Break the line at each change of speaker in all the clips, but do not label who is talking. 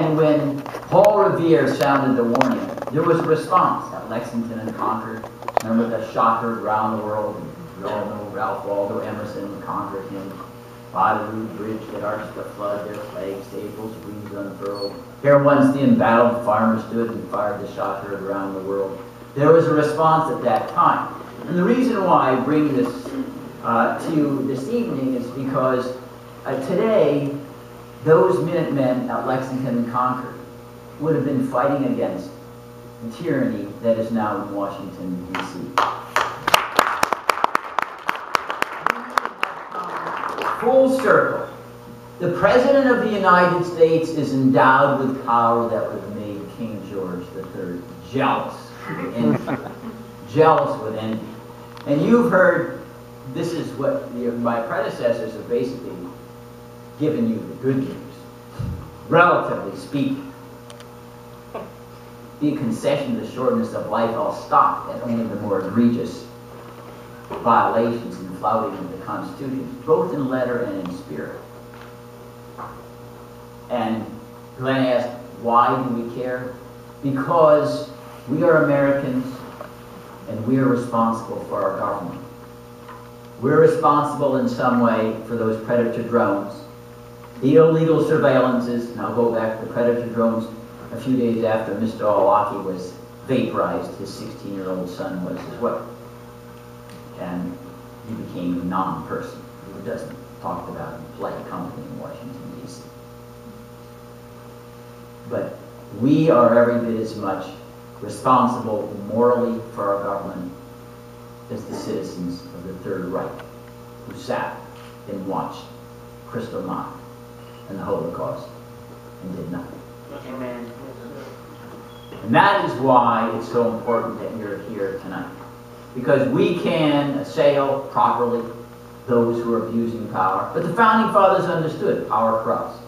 And when Paul Revere sounded the warning, there was a response at Lexington and Concord. Remember the shocker around the world? We all know Ralph Waldo Emerson conquered him. By the rude bridge that arched the flood, their flags, staples, wings unfurled. Here once the embattled farmer stood and fired the shocker around the world. There was a response at that time. And the reason why I bring this to you this evening is because today, those Minutemen at Lexington and Concord would have been fighting against the tyranny that is now in Washington, D.C. Full circle. The President of the United States is endowed with power that would have made King George III jealous with envy. Jealous with envy. And you've heard, this is what my predecessors have basically given you the good news, relatively speaking. The concession to the shortness of life, I'll stop at only the more egregious violations and flouting of the Constitution, both in letter and in spirit. And Glenn asked, why do we care? Because we are Americans and we are responsible for our government. We're responsible in some way for those predator drones, the illegal surveillances, and I'll go back to the predator drones a few days after Mr. Awlaki was vaporized, his 16-year-old son was as well. And he became a non-person who doesn't talk about in polite company in Washington, D.C. But we are every bit as much responsible morally for our government as the citizens of the Third Reich who sat and watched Kristallnacht and the Holocaust and did nothing.
Amen.
And that is why it's so important that you're here tonight. Because we can assail properly those who are abusing power. But the Founding Fathers understood power corrupts.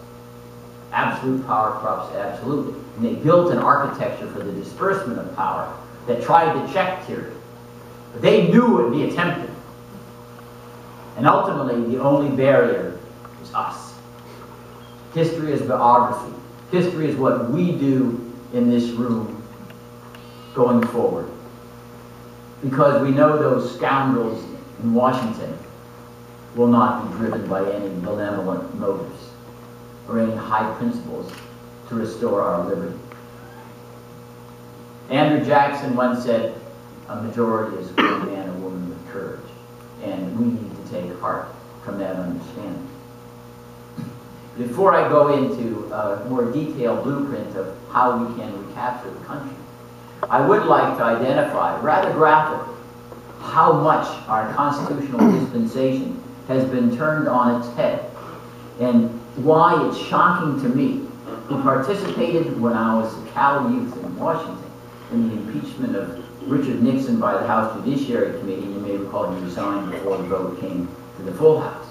Absolute power corrupts absolutely. And they built an architecture for the disbursement of power that tried to check tyranny. But they knew it would be attempted. And ultimately, the only barrier is us. History is biography. History is what we do in this room going forward. Because we know those scoundrels in Washington will not be driven by any malevolent motives or any high principles to restore our liberty. Andrew Jackson once said, a majority is a good man or woman with courage. And we need to take heart from that understanding. Before I go into a more detailed blueprint of how we can recapture the country, I would like to identify, rather graphically, how much our constitutional dispensation has been turned on its head, and why it's shocking to me, who participated when I was a Cal youth in Washington in the impeachment of Richard Nixon by the House Judiciary Committee. You may recall he resigned before the vote came to the full House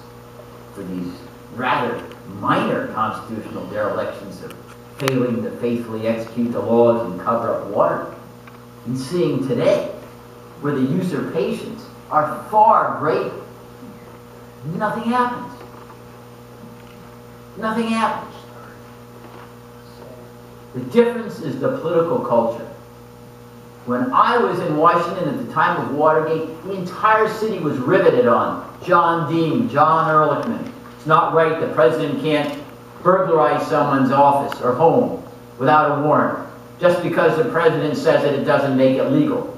for these rather minor constitutional derelictions of failing to faithfully execute the laws and cover up water. And seeing today, where the usurpations are far greater, nothing happens. Nothing happens. The difference is the political culture. When I was in Washington at the time of Watergate, the entire city was riveted on John Dean, John Ehrlichman. It's not right, the president can't burglarize someone's office or home without a warrant. Just because the president says it doesn't make it legal.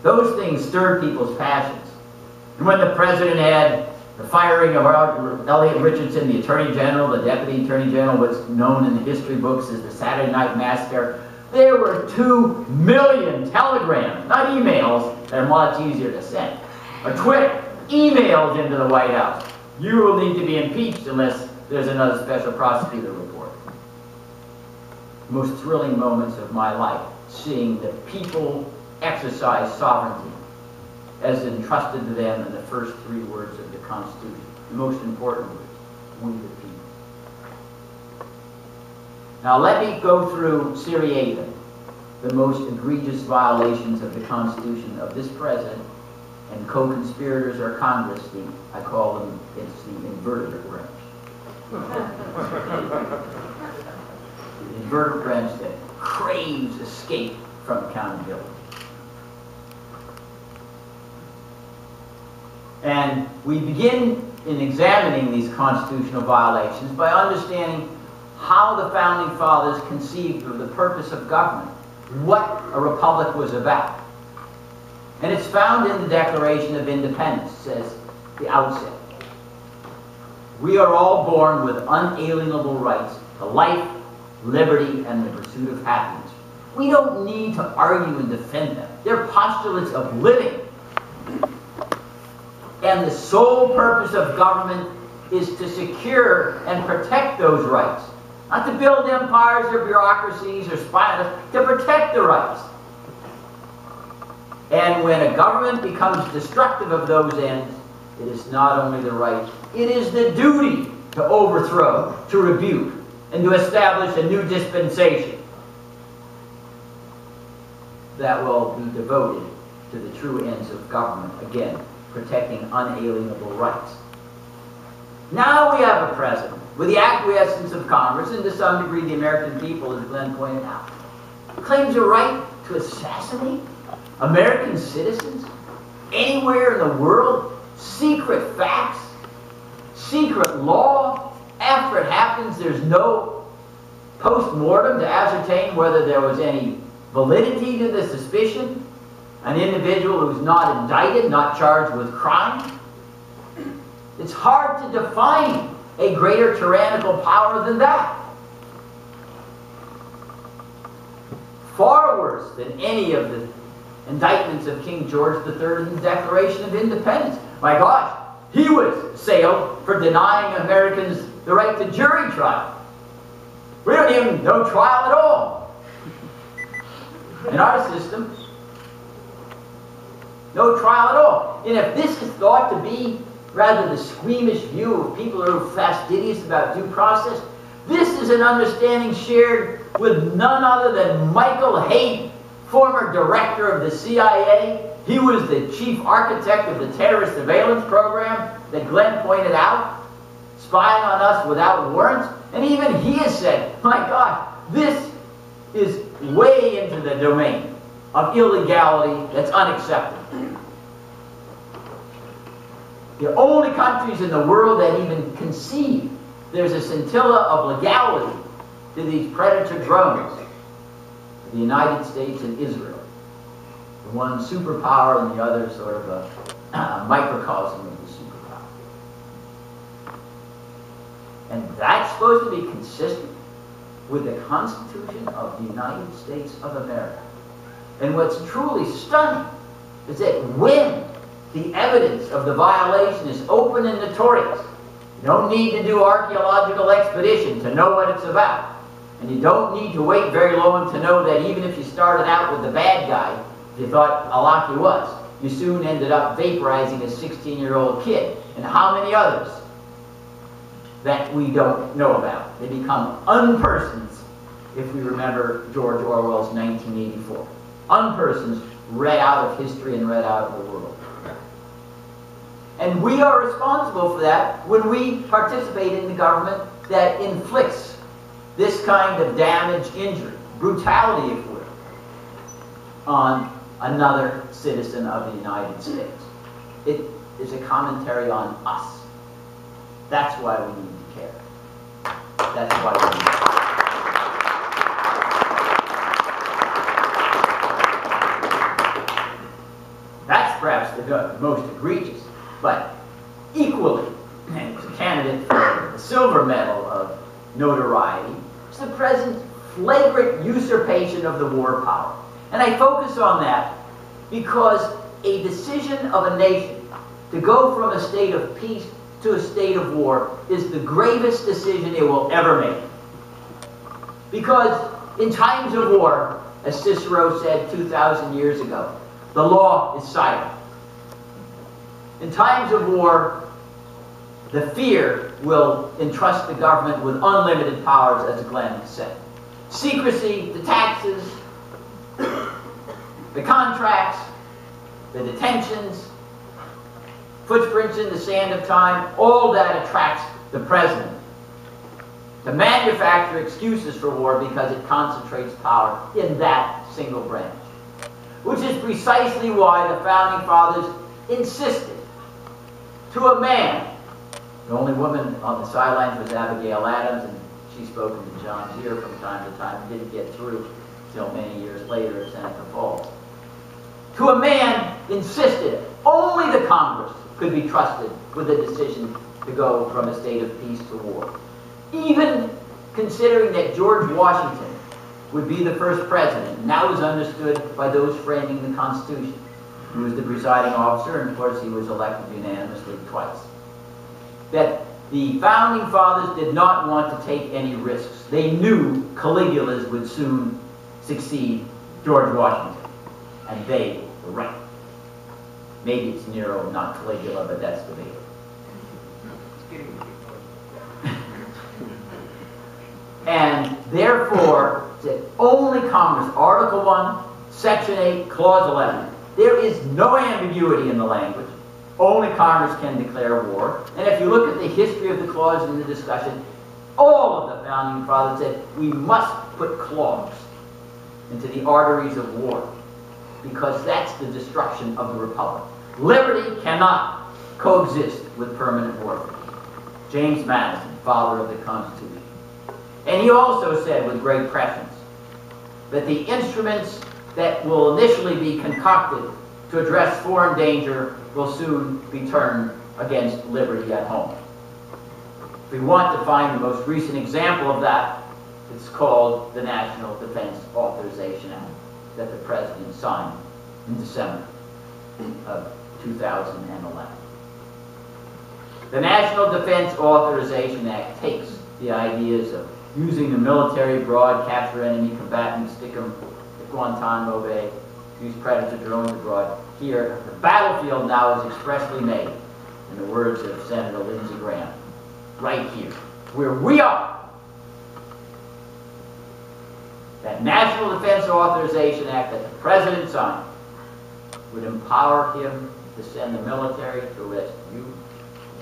Those things stir people's passions. And when the president had the firing of Elliot Richardson, the Attorney General, the Deputy Attorney General, what's known in the history books as the Saturday Night Massacre, there were 2 million telegrams, not emails, that are much easier to send, or Twitter, emails into the White House. You will need to be impeached unless there's another special prosecutor report. Most thrilling moments of my life, seeing the people exercise sovereignty as entrusted to them in the first 3 words of the Constitution. The most important words, we the people. Now let me go through seriatim, the most egregious violations of the Constitution of this president and co-conspirators or Congress. I call them, it's the invertebrate branch. the invertebrate branch that craves escape from accountability. And we begin in examining these constitutional violations by understanding how the Founding Fathers conceived of the purpose of government, what a republic was about. And it's found in the Declaration of Independence, says the outset. We are all born with unalienable rights to life, liberty, and the pursuit of happiness. We don't need to argue and defend them. They're postulates of living. And the sole purpose of government is to secure and protect those rights. Not to build empires or bureaucracies or spy on us, to protect the rights. And when a government becomes destructive of those ends, it is not only the right, it is the duty to overthrow, to rebuke, and to establish a new dispensation that will be devoted to the true ends of government, again, protecting unalienable rights. Now we have a president, with the acquiescence of Congress, and to some degree the American people, as Glenn pointed out, claims a right to assassinate American citizens anywhere in the world, secret facts, secret law. After it happens, there's no post-mortem to ascertain whether there was any validity to the suspicion. An individual who's not indicted, not charged with crime. It's hard to define a greater tyrannical power than that. Far worse than any of the indictments of King George III in the Declaration of Independence. My gosh, he was assailed for denying Americans the right to jury trial. We don't even know trial at all. In our system, no trial at all. And if this is thought to be rather the squeamish view of people who are fastidious about due process, this is an understanding shared with none other than Michael Hayden, former director of the CIA. He was the chief architect of the terrorist surveillance program that Glenn pointed out, spying on us without warrants. And even he has said, my God, this is way into the domain of illegality that's unacceptable. The only countries in the world that even conceive there's a scintilla of legality to these predator drones: the United States and Israel. The one superpower and the other sort of a microcosm of the superpower. And that's supposed to be consistent with the Constitution of the United States of America. And what's truly stunning is that when the evidence of the violation is open and notorious, you don't need to do archaeological expedition to know what it's about. And you don't need to wait very long to know that even if you started out with the bad guy, if you thought Alaki was, you soon ended up vaporizing a 16-year-old kid. And how many others that we don't know about? They become unpersons, if we remember George Orwell's 1984. Unpersons read out of history and read out of the world. And we are responsible for that when we participate in the government that inflicts this kind of damage, injury, brutality, if you will, on another citizen of the United States. It is a commentary on us. That's why we need to care. That's why we need to care. That's perhaps the most egregious, but equally, and it's a candidate for the silver medal of notoriety, is the present flagrant usurpation of the war power. And I focus on that because a decision of a nation to go from a state of peace to a state of war is the gravest decision it will ever make. Because in times of war, as Cicero said 2,000 years ago, the law is silent. In times of war, the fear will entrust the government with unlimited powers, as Glenn said. Secrecy, the taxes, the contracts, the detentions, footprints in the sand of time, all that attracts the president to manufacture excuses for war because it concentrates power in that single branch. Which is precisely why the Founding Fathers insisted to a man. The only woman on the sidelines was Abigail Adams, and she spoke to John's ear from time to time. Didn't get through until many years later at Seneca Falls. To a man insisted only the Congress could be trusted with the decision to go from a state of peace to war. Even considering that George Washington would be the first president, and that was understood by those framing the Constitution. He was the presiding officer, and of course he was elected unanimously twice. That the Founding Fathers did not want to take any risks. They knew Caligula's would soon succeed George Washington, and they were right. Maybe it's Nero, not Caligula, but that's debatable. And therefore, that only Congress, Article 1, Section 8, Clause 11. There is no ambiguity in the language. Only Congress can declare war. And if you look at the history of the clause in the discussion, all of the Founding Fathers said we must put claws into the arteries of war, because that's the destruction of the Republic. Liberty cannot coexist with permanent warfare. James Madison, father of the Constitution. And he also said with great prescience that the instruments that will initially be concocted to address foreign danger will soon be turned against liberty at home. If we want to find the most recent example of that, it's called the National Defense Authorization Act that the President signed in December of 2011. The National Defense Authorization Act takes the ideas of using the military abroad, capture enemy combatants, stick them at Guantanamo Bay, use Predator drones abroad. Here, the battlefield now is expressly made, in the words of Senator Lindsey Graham, right here, where we are. That National Defense Authorization Act that the President signed would empower him to send the military to arrest you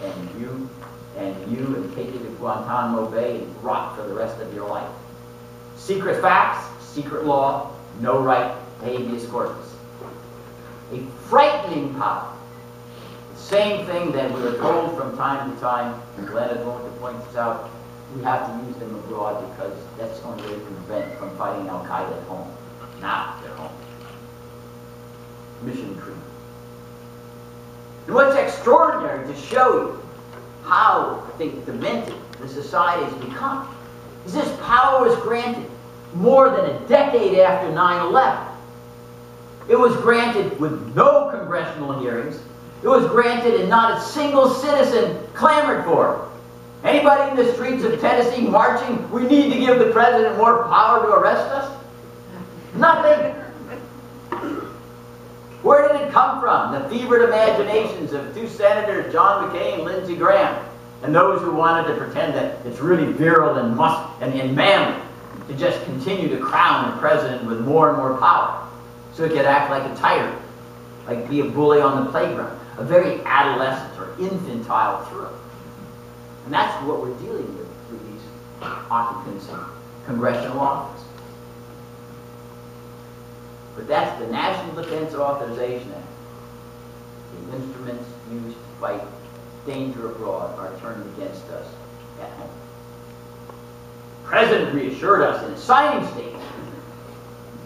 and you and you and take you to Guantanamo Bay and rot for the rest of your life. Secret facts, secret law, no right to habeas corpus. A frightening power. The same thing that we are told from time to time, and Glenn is going to point this out, we have to use them abroad because that's the only way to prevent from fighting Al-Qaeda at home. Now they're home. Mission creep. And what's extraordinary to show you how, I think, demented the society has become, is this power was granted more than a decade after 9/11. It was granted with no congressional hearings. It was granted and not a single citizen clamored for it. Anybody in the streets of Tennessee marching, we need to give the president more power to arrest us? Nothing. Where did it come from? The fevered imaginations of two senators, John McCain and Lindsey Graham, and those who wanted to pretend that it's really virile and manly to just continue to crown the president with more and more power so he could act like a tyrant, like be a bully on the playground, a very adolescent or infantile thrill. And that's what we're dealing with these occupants of congressional office. But that's the National Defense Authorization Act. The instruments used to fight danger abroad are turned against us at home. The President reassured us in a signing statement.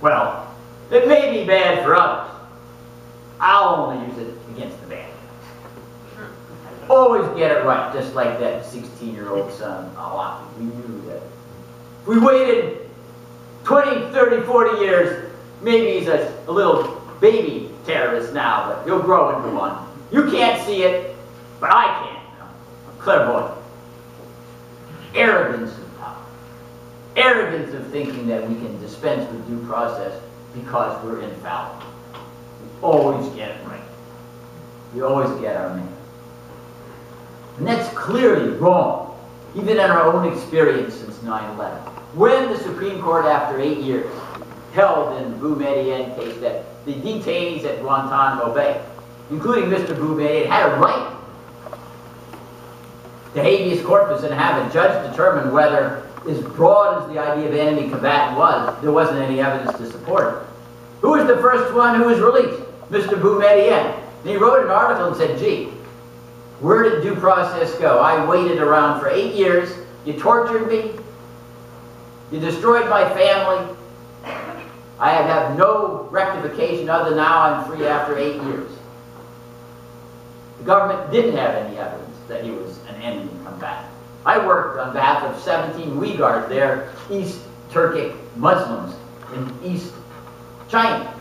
Well, it may be bad for others. I'll only use it against the bad. Always get it right, just like that 16-year-old son. We knew that. If we waited 20, 30, 40 years, maybe he's a little baby terrorist now, but he'll grow into one. You can't see it, but I can. I'm clairvoyant. Arrogance of power. Arrogance of thinking that we can dispense with due process because we're infallible. We always get it right. We always get our man. And that's clearly wrong, even in our own experience since 9/11. When the Supreme Court, after 8 years, held in the Boumediene case that the detainees at Guantanamo Bay, including Mr. Boumediene, had a right to habeas corpus and have a judge determine whether as broad as the idea of enemy combatant was, there wasn't any evidence to support it. Who was the first one who was released? Mr. Boumediene. And he wrote an article and said, gee, where did due process go? I waited around for 8 years. You tortured me. You destroyed my family. I have no rectification other than now I'm free after 8 years. The government didn't have any evidence that he was an enemy combatant. I worked on behalf of 17 Uyghurs, they're East Turkic Muslims in East China.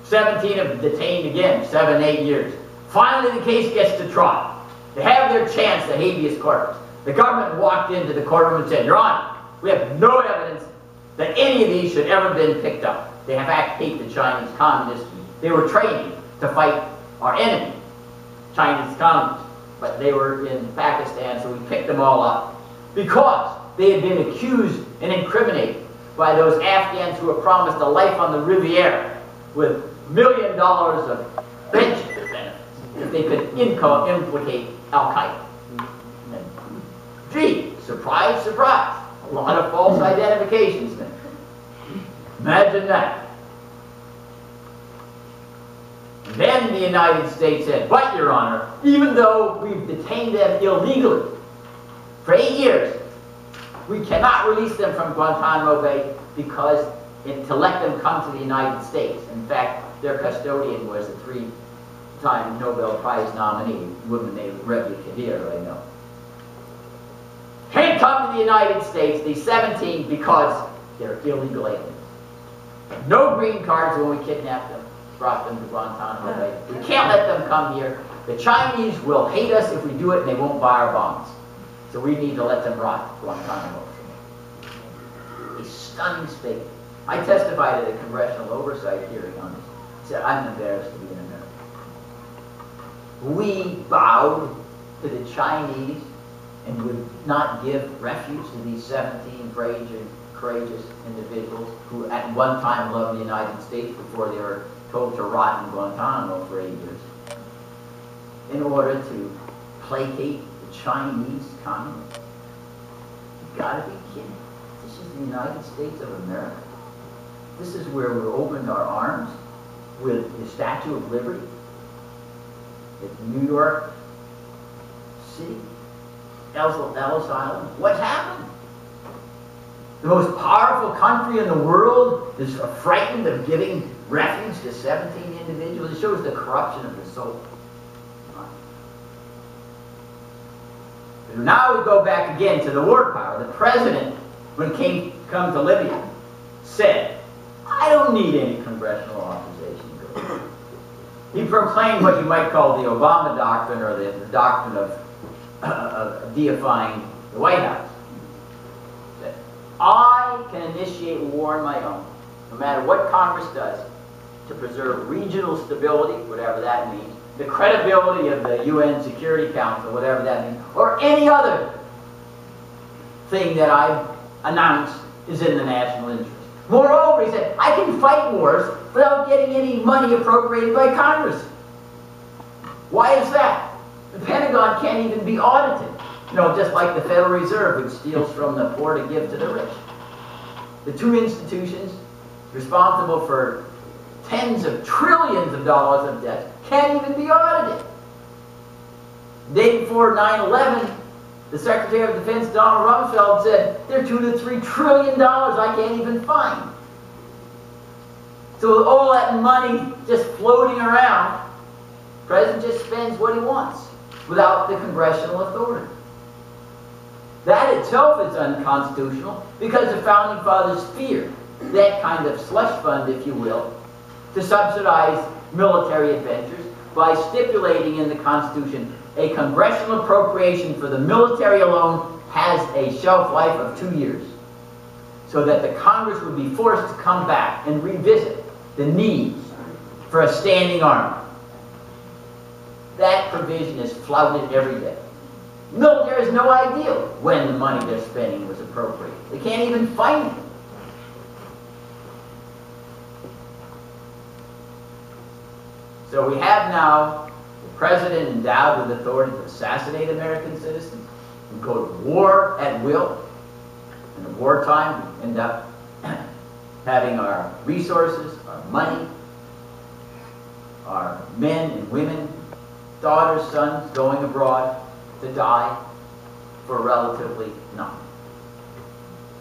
17 of them detained again, 7, 8 years. Finally the case gets to trial. They have their chance, the habeas corpus. The government walked into the courtroom and said, Your Honor, we have no evidence that any of these should ever have been picked up. They have hate the Chinese communists. They were training to fight our enemy, Chinese communists. But they were in Pakistan, so we picked them all up. Because they had been accused and incriminated by those Afghans who were promised a life on the Riviera with $1 million of pension benefits if they could implicate Al-Qaeda. Gee, surprise, surprise. A lot of false identifications then. Imagine that. And then the United States said, but, Your Honor, even though we've detained them illegally for 8 years, we cannot release them from Guantanamo Bay because to let them come to the United States. In fact, their custodian was a 3-time Nobel Prize nominee, a woman named Rebbe Kadir, I know. Can't come to the United States, these 17, because they're illegal aliens. No green cards when we kidnapped them, brought them to Guantanamo Bay. We can't let them come here. The Chinese will hate us if we do it, and they won't buy our bombs. So we need to let them rot Guantanamo. A stunning statement. I testified at a congressional oversight hearing on this. I said, I'm embarrassed to be an American. We bowed to the Chinese and would not give refuge to these 17 courageous individuals who at one time loved the United States before they were told to rot in Guantanamo for 8 years, in order to placate the Chinese communists. You've got to be kidding. This is the United States of America. This is where we opened our arms with the Statue of Liberty at New York City, Ellis Island. What happened? The most powerful country in the world is frightened of giving refuge to 17 individuals. It shows the corruption of the soul. But now we go back again to the war power. The president, when it come to Libya, said, I don't need any congressional authorization to go. He proclaimed what you might call the Obama doctrine, or the doctrine of deifying the White House. He said, I can initiate war on my own, no matter what Congress does, to preserve regional stability, whatever that means, the credibility of the UN Security Council, whatever that means, or any other thing that I announce is in the national interest. Moreover, he said, I can fight wars without getting any money appropriated by Congress. Why is that? The Pentagon can't even be audited. You know, just like the Federal Reserve, which steals from the poor to give to the rich. The two institutions responsible for tens of trillions of dollars of debt can't even be audited. The day before 9/11, the Secretary of Defense, Donald Rumsfeld, said, they're $2 to $3 trillion I can't even find. So with all that money just floating around, the President just spends what he wants without the congressional authority. That itself is unconstitutional because the Founding Fathers feared that kind of slush fund, if you will, to subsidize military adventures by stipulating in the Constitution a congressional appropriation for the military alone has a shelf life of 2 years, so that the Congress would be forced to come back and revisit the needs for a standing army. That provision is flouted every day. The military has no idea when the money they're spending was appropriate. They can't even find it. So we have now the president endowed with authority to assassinate American citizens and go to war at will. In the wartime, we end up having our resources, our money, our men and women, daughters, sons going abroad to die for relatively nothing,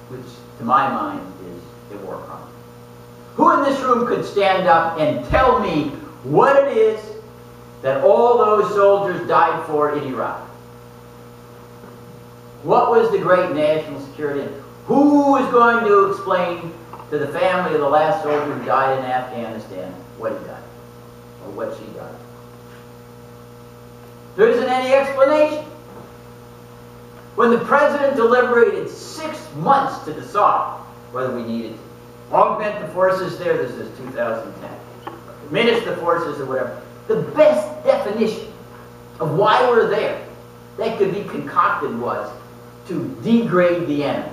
which to my mind is a war crime. Who in this room could stand up and tell me what it is that all those soldiers died for in Iraq? What was the great national security? Who is going to explain to the family of the last soldier who died in Afghanistan what he died, or what she died? There isn't any explanation. When the president deliberated 6 months to decide whether we needed to augment the forces there, this is 2010, diminish the forces or whatever, the best definition of why we're there that could be concocted was to degrade the enemy.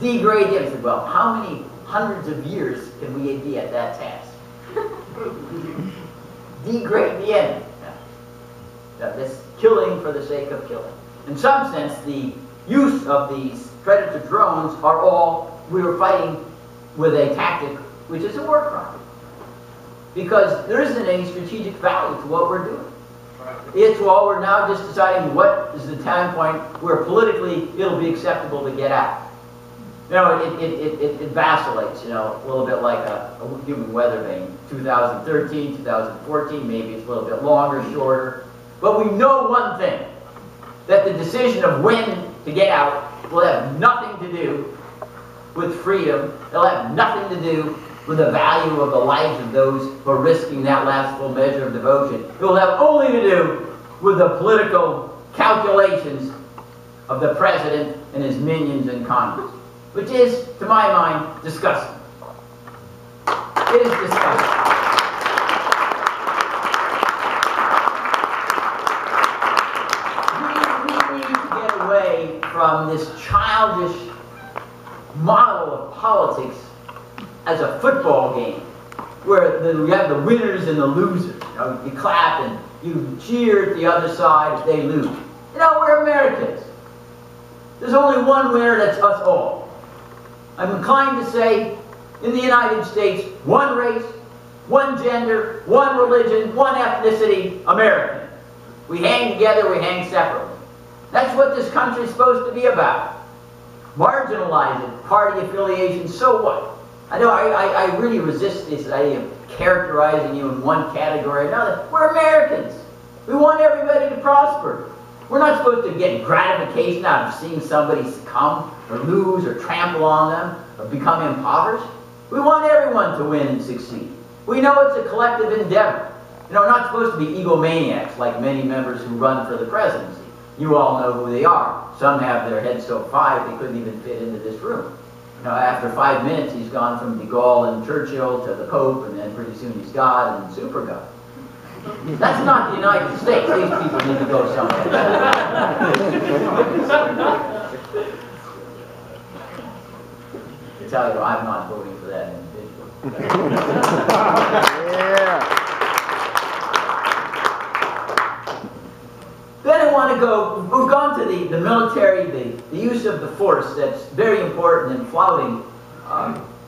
Degrade the enemy. Well, how many hundreds of years can we be at that task? Degrade the enemy. That's killing for the sake of killing. In some sense, the use of these Predator drones are all, we were fighting with a tactic which is a war crime. Because there isn't any strategic value to what we're doing. It's, well, we're now just deciding what is the time point where politically it'll be acceptable to get out. You know, it vacillates, you know, a little bit like a human weather vane. 2013, 2014, maybe it's a little bit longer, shorter. But we know one thing, that the decision of when to get out will have nothing to do with freedom. It'll have nothing to do with the value of the lives of those who are risking that last full measure of devotion. It will have only to do with the political calculations of the president and his minions in Congress, which is, to my mind, disgusting. It is disgusting. From this childish model of politics as a football game, where you have the winners and the losers. You know, you clap and you cheer at the other side if they lose. You know, we're Americans. There's only one winner, that's us all. I'm inclined to say, in the United States, one race, one gender, one religion, one ethnicity, American. We hang together, we hang separately. That's what this country is supposed to be about. Marginalizing party affiliation, so what? I know I really resist this idea of characterizing you in one category or another. We're Americans. We want everybody to prosper. We're not supposed to get gratification out of seeing somebody succumb or lose or trample on them or become impoverished. We want everyone to win and succeed. We know it's a collective endeavor. You know, we're not supposed to be egomaniacs like many members who run for the presidency. You all know who they are. Some have their heads so fried they couldn't even fit into this room. You know, after 5 minutes, he's gone from de Gaulle and Churchill to the Pope, and then pretty soon he's God and super God. That's not the United States. These people need to go somewhere. I tell you, I'm not voting for that individual.
Yeah.
Then I want to go, we've gone to the military, the use of the force that's very important in flouting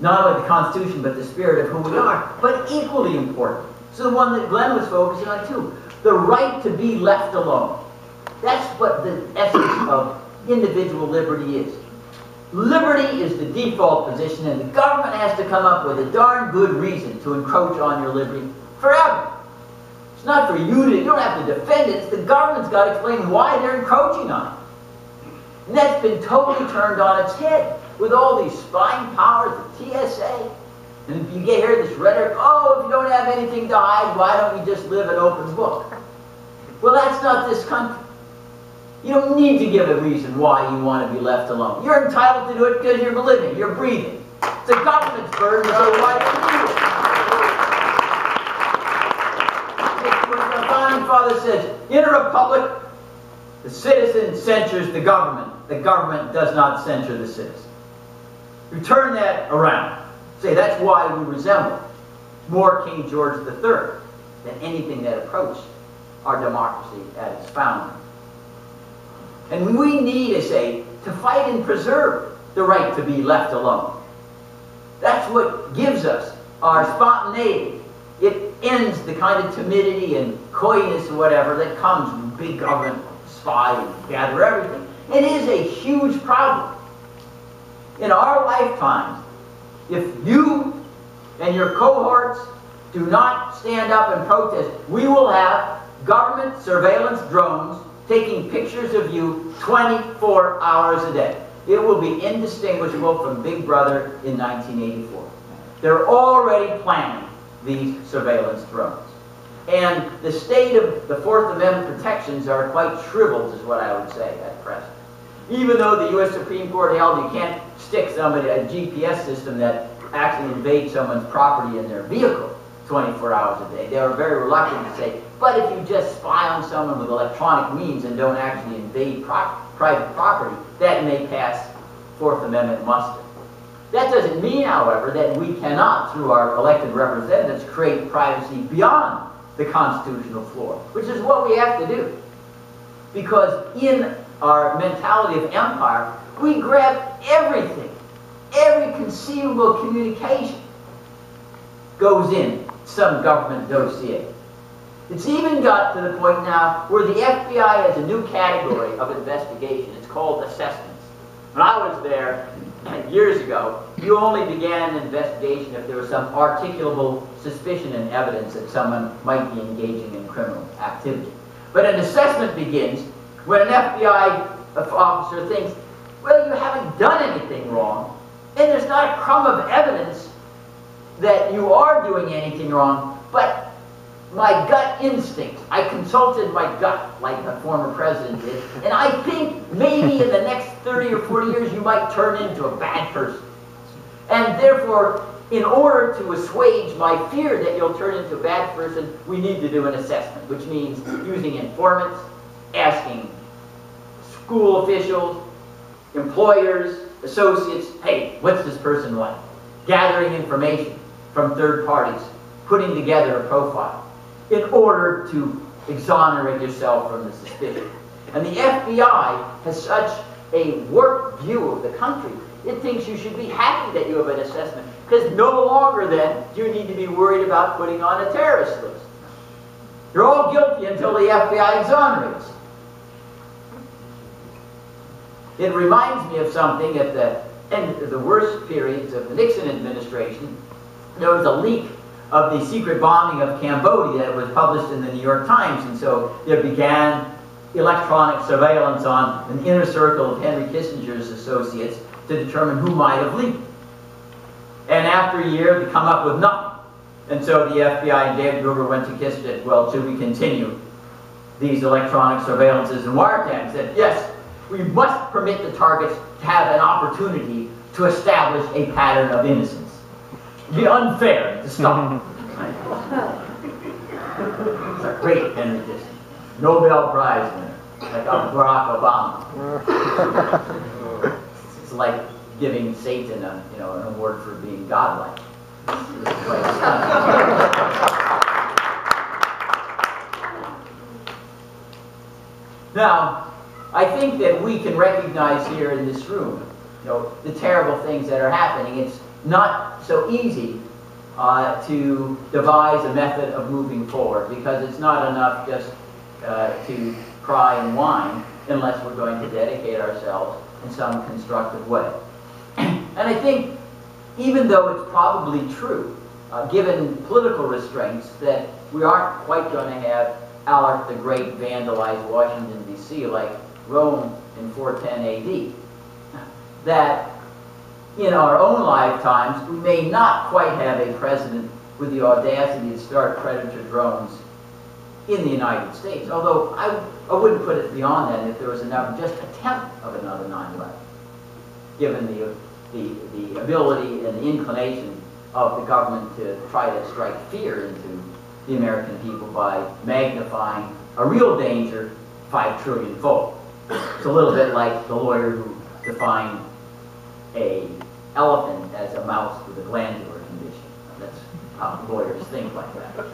not only the Constitution but the spirit of who we are, but equally important. So the one that Glenn was focusing on too, the right to be left alone. That's what the essence of individual liberty is. Liberty is the default position, and the government has to come up with a darn good reason to encroach on your liberty forever. It's not for you to, you don't have to defend it, it's the government's got to explain why they're encroaching on it. And that's been totally turned on its head with all these spying powers, the TSA. And if you get here this rhetoric, oh, if you don't have anything to hide, why don't you just live an open book? Well, that's not this country. You don't need to give a reason why you want to be left alone. You're entitled to do it because you're living, you're breathing. It's the government's burden to say why don't you do it. When the Founding Father says, in a republic, the citizen censures the government does not censure the citizen. You turn that around. Say that's why we resemble more King George III than anything that approached our democracy at its founding. And we need, I say, to fight and preserve the right to be left alone. That's what gives us our spontaneity. It ends the kind of timidity and coyness or whatever that comes when big government spy and gather everything. It is a huge problem. In our lifetimes, if you and your cohorts do not stand up and protest, we will have government surveillance drones taking pictures of you 24 hours a day. It will be indistinguishable from Big Brother in 1984. They're already planning these surveillance drones. And the state of the Fourth Amendment protections are quite shriveled, is what I would say at present. Even though the U.S. Supreme Court held you can't stick somebody a GPS system that actually invades someone's property in their vehicle 24 hours a day, they were very reluctant to say, but if you just spy on someone with electronic means and don't actually invade private property, that may pass Fourth Amendment muster. That doesn't mean, however, that we cannot, through our elected representatives, create privacy beyond the constitutional floor, which is what we have to do. Because in our mentality of empire, we grab everything. Every conceivable communication goes in some government dossier. It's even got to the point now where the FBI has a new category of investigation. It's called assessments. When I was there years ago, you only began an investigation if there was some articulable suspicion and evidence that someone might be engaging in criminal activity. But an assessment begins when an FBI officer thinks, well, you haven't done anything wrong, and there's not a crumb of evidence that you are doing anything wrong, but my gut instinct, I consulted my gut like the former president did, and I think maybe in the next 30 or 40 years you might turn into a bad person. And therefore, in order to assuage my fear that you'll turn into a bad person, we need to do an assessment, which means using informants, asking school officials, employers, associates, hey, what's this person like? Gathering information from third parties, putting together a profile in order to exonerate yourself from the suspicion. And the FBI has such a warped view of the country, it thinks you should be happy that you have an assessment, because no longer then do you need to be worried about putting on a terrorist list. You're all guilty until the FBI exonerates. It reminds me of something at the end of the worst periods of the Nixon administration. There was a leak of the secret bombing of Cambodia that was published in the New York Times, and so there began electronic surveillance on an inner circle of Henry Kissinger's associates to determine who might have leaked. And after a year, they come up with nothing. And so the FBI and David Gruber went to Kissinger and said, well, should we continue these electronic surveillances and wiretaps? He said, yes, we must permit the targets to have an opportunity to establish a pattern of innocence. It'd be unfair to stop. It's a great Henry Kissinger. Nobel Prize winner, like Barack Obama. It's like giving Satan an award for being godlike. Now, I think that we can recognize here in this room, the terrible things that are happening. It's not so easy to devise a method of moving forward, because it's not enough just to cry and whine unless we're going to dedicate ourselves in some constructive way. And I think, even though it's probably true, given political restraints, that we aren't quite going to have Alaric the Great vandalize Washington, D.C. like Rome in 410 A.D., that in our own lifetimes, we may not quite have a president with the audacity to start predator drones in the United States, although I wouldn't put it beyond that if there was another, just attempt of another 9/11, given the ability and the inclination of the government to try to strike fear into the American people by magnifying a real danger 5 trillion-fold. It's a little bit like the lawyer who defined an elephant as a mouse with a glandular condition. That's how lawyers think like that.